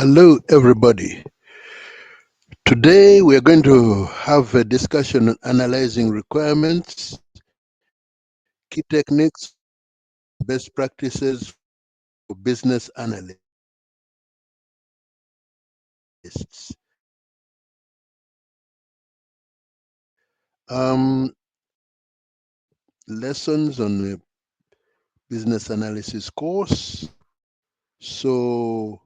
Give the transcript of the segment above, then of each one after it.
Hello, everybody. Today we are going to have a discussion on analyzing requirements, key techniques, and best practices for business analysts. Lessons on the business analysis course. So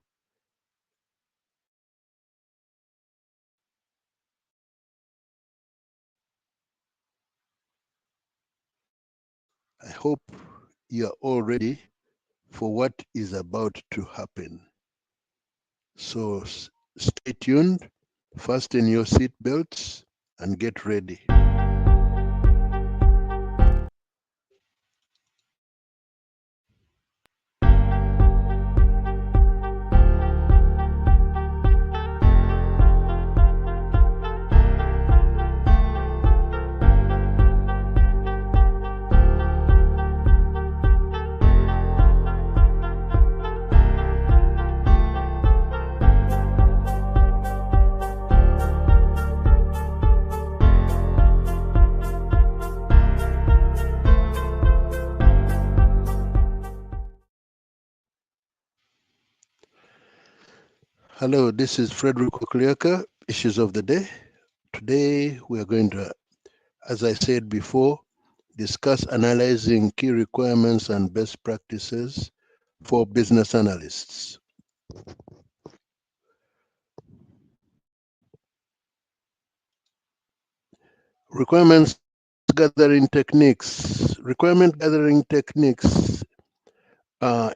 I hope you're all ready for what is about to happen. So stay tuned, fasten your seat belts, and get ready. Hello, this is Frederick Okliaka, Issues of the Day. Today we are going to, as I said before, discuss analyzing key requirements and best practices for business analysts. Requirements gathering techniques. Requirement gathering techniques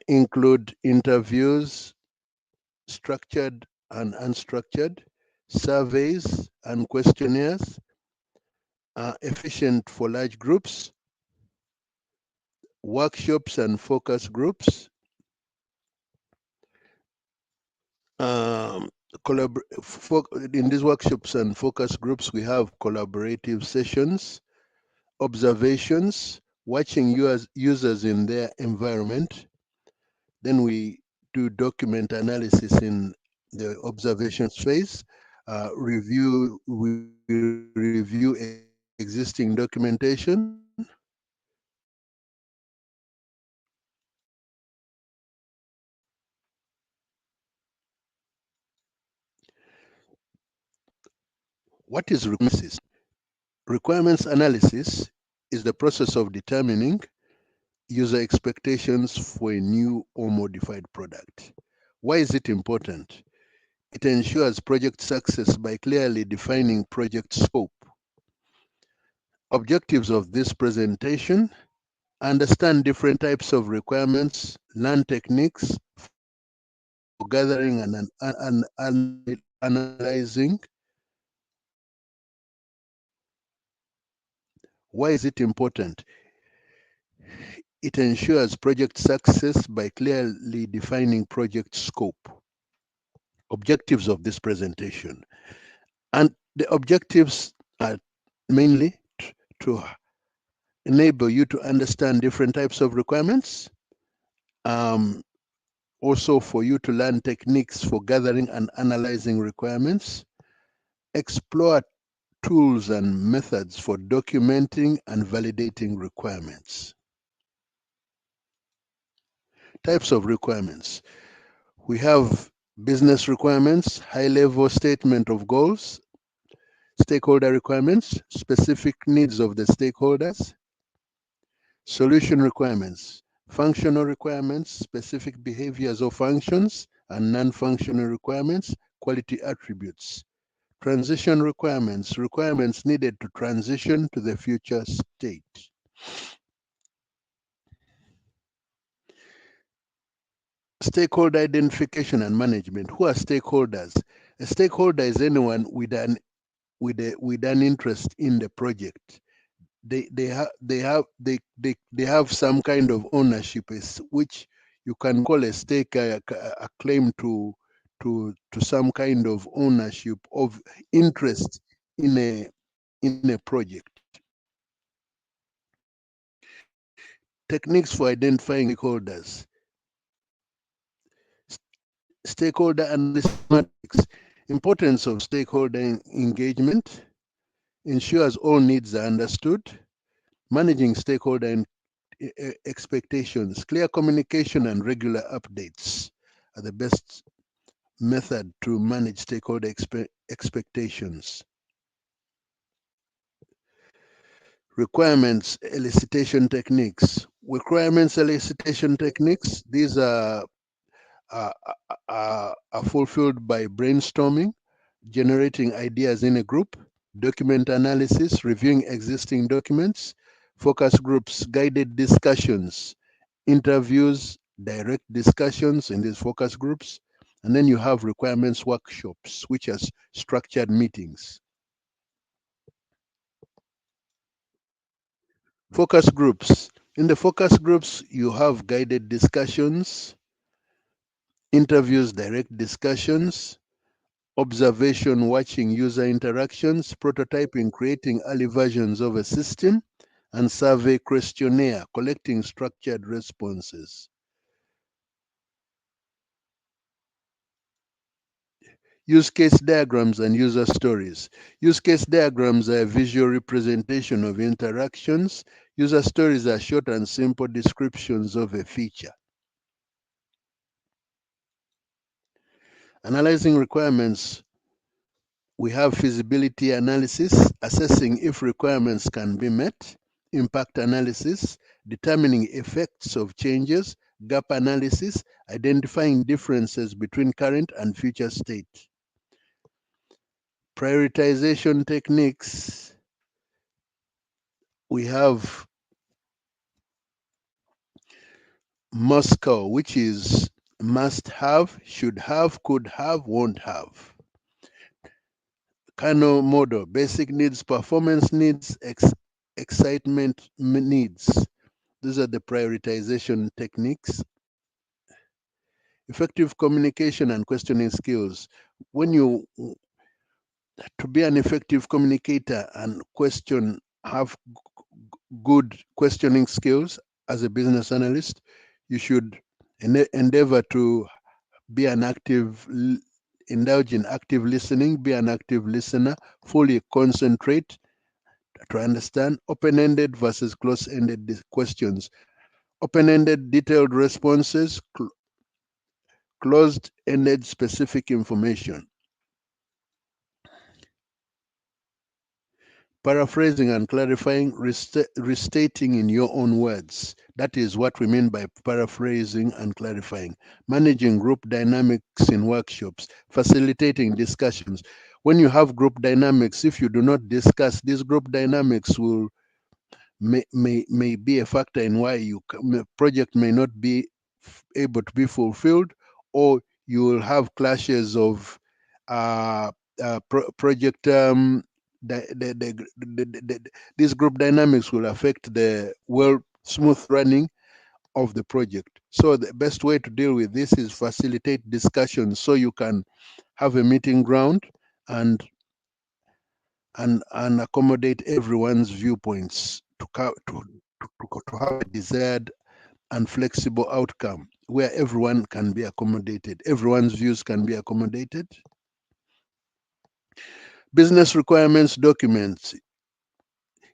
include interviews, structured and unstructured, surveys and questionnaires, efficient for large groups, workshops and focus groups, um, in these workshops and focus groups, we have collaborative sessions, observations, watching users in their environment. Then we do document analysis in the observations phase, we review existing documentation. What is requirements? Requirements analysis is the process of determining user expectations for a new or modified product. Why is it important? It ensures project success by clearly defining project scope. Objectives of this presentation: understand different types of requirements, learn techniques for gathering and analyzing. Why is it important? It ensures project success by clearly defining project scope. Objectives of this presentation. And the objectives are mainly to enable you to understand different types of requirements, also for you to learn techniques for gathering and analyzing requirements, explore tools and methods for documenting and validating requirements. Types of requirements. We have business requirements, high-level statement of goals, stakeholder requirements, specific needs of the stakeholders, solution requirements, functional requirements, specific behaviors or functions, and non-functional requirements, quality attributes. Transition requirements, requirements needed to transition to the future state. Stakeholder identification and management. Who are stakeholders? A stakeholder is anyone with an interest in the project. They have some kind of ownership, which you can call a stake, a claim to some kind of ownership of interest in a project. Techniques for identifying stakeholders. Stakeholder analysis matrix. Importance of stakeholder engagement ensures all needs are understood. Managing stakeholder expectations. Clear communication and regular updates are the best method to manage stakeholder expectations. Requirements elicitation techniques. Requirements elicitation techniques, these are, are fulfilled by brainstorming, generating ideas in a group, document analysis, reviewing existing documents, focus groups, guided discussions, interviews, direct discussions in these focus groups, and then you have requirements workshops, which are structured meetings. Focus groups. In the focus groups, you have guided discussions, interviews, direct discussions, observation, watching user interactions, prototyping, creating early versions of a system, and survey questionnaire, collecting structured responses. Use case diagrams and user stories. Use case diagrams are a visual representation of interactions. User stories are short and simple descriptions of a feature. Analyzing requirements, we have feasibility analysis, assessing if requirements can be met, impact analysis, determining effects of changes, gap analysis, identifying differences between current and future state. Prioritization techniques, we have Moscow, which is must have, should have, could have, won't have. Kano model, basic needs, performance needs, excitement needs. These are the prioritization techniques. Effective communication and questioning skills. When you, to be an effective communicator and have good questioning skills as a business analyst, you should endeavor to be an indulge in active listening, be an active listener, fully concentrate to understand open-ended versus close-ended questions. Open-ended detailed responses, closed-ended specific information. Paraphrasing and clarifying, restating in your own words. That is what we mean by paraphrasing and clarifying. Managing group dynamics in workshops, facilitating discussions. When you have group dynamics, if you do not discuss, these group dynamics may be a factor in why project may not be able to be fulfilled, or you will have clashes of project these group dynamics will affect the smooth running of the project. So the best way to deal with this is facilitate discussions so you can have a meeting ground and and accommodate everyone's viewpoints to have a desired and flexible outcome where everyone can be accommodated, everyone's views can be accommodated. Business requirements documents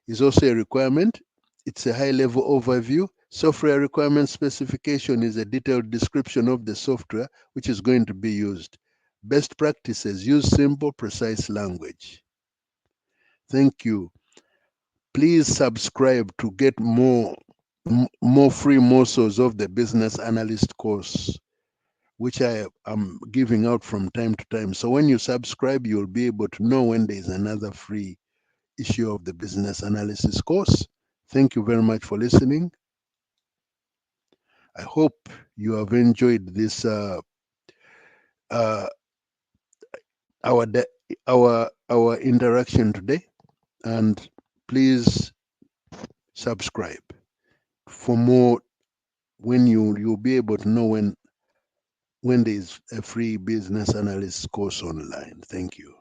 is also a requirement. It's a high-level overview. Software requirement specification is a detailed description of the software which is going to be used. Best practices, use simple, precise language. Thank you. Please subscribe to get more free morsels of the business analyst course, which I am giving out from time to time. So when you subscribe, you'll be able to know when there is another free issue of the business analysis course. Thank you very much for listening. I hope you have enjoyed this uh, our our interaction today, and please subscribe for more. When you'll be able to know when there is a free business analyst course online. Thank you.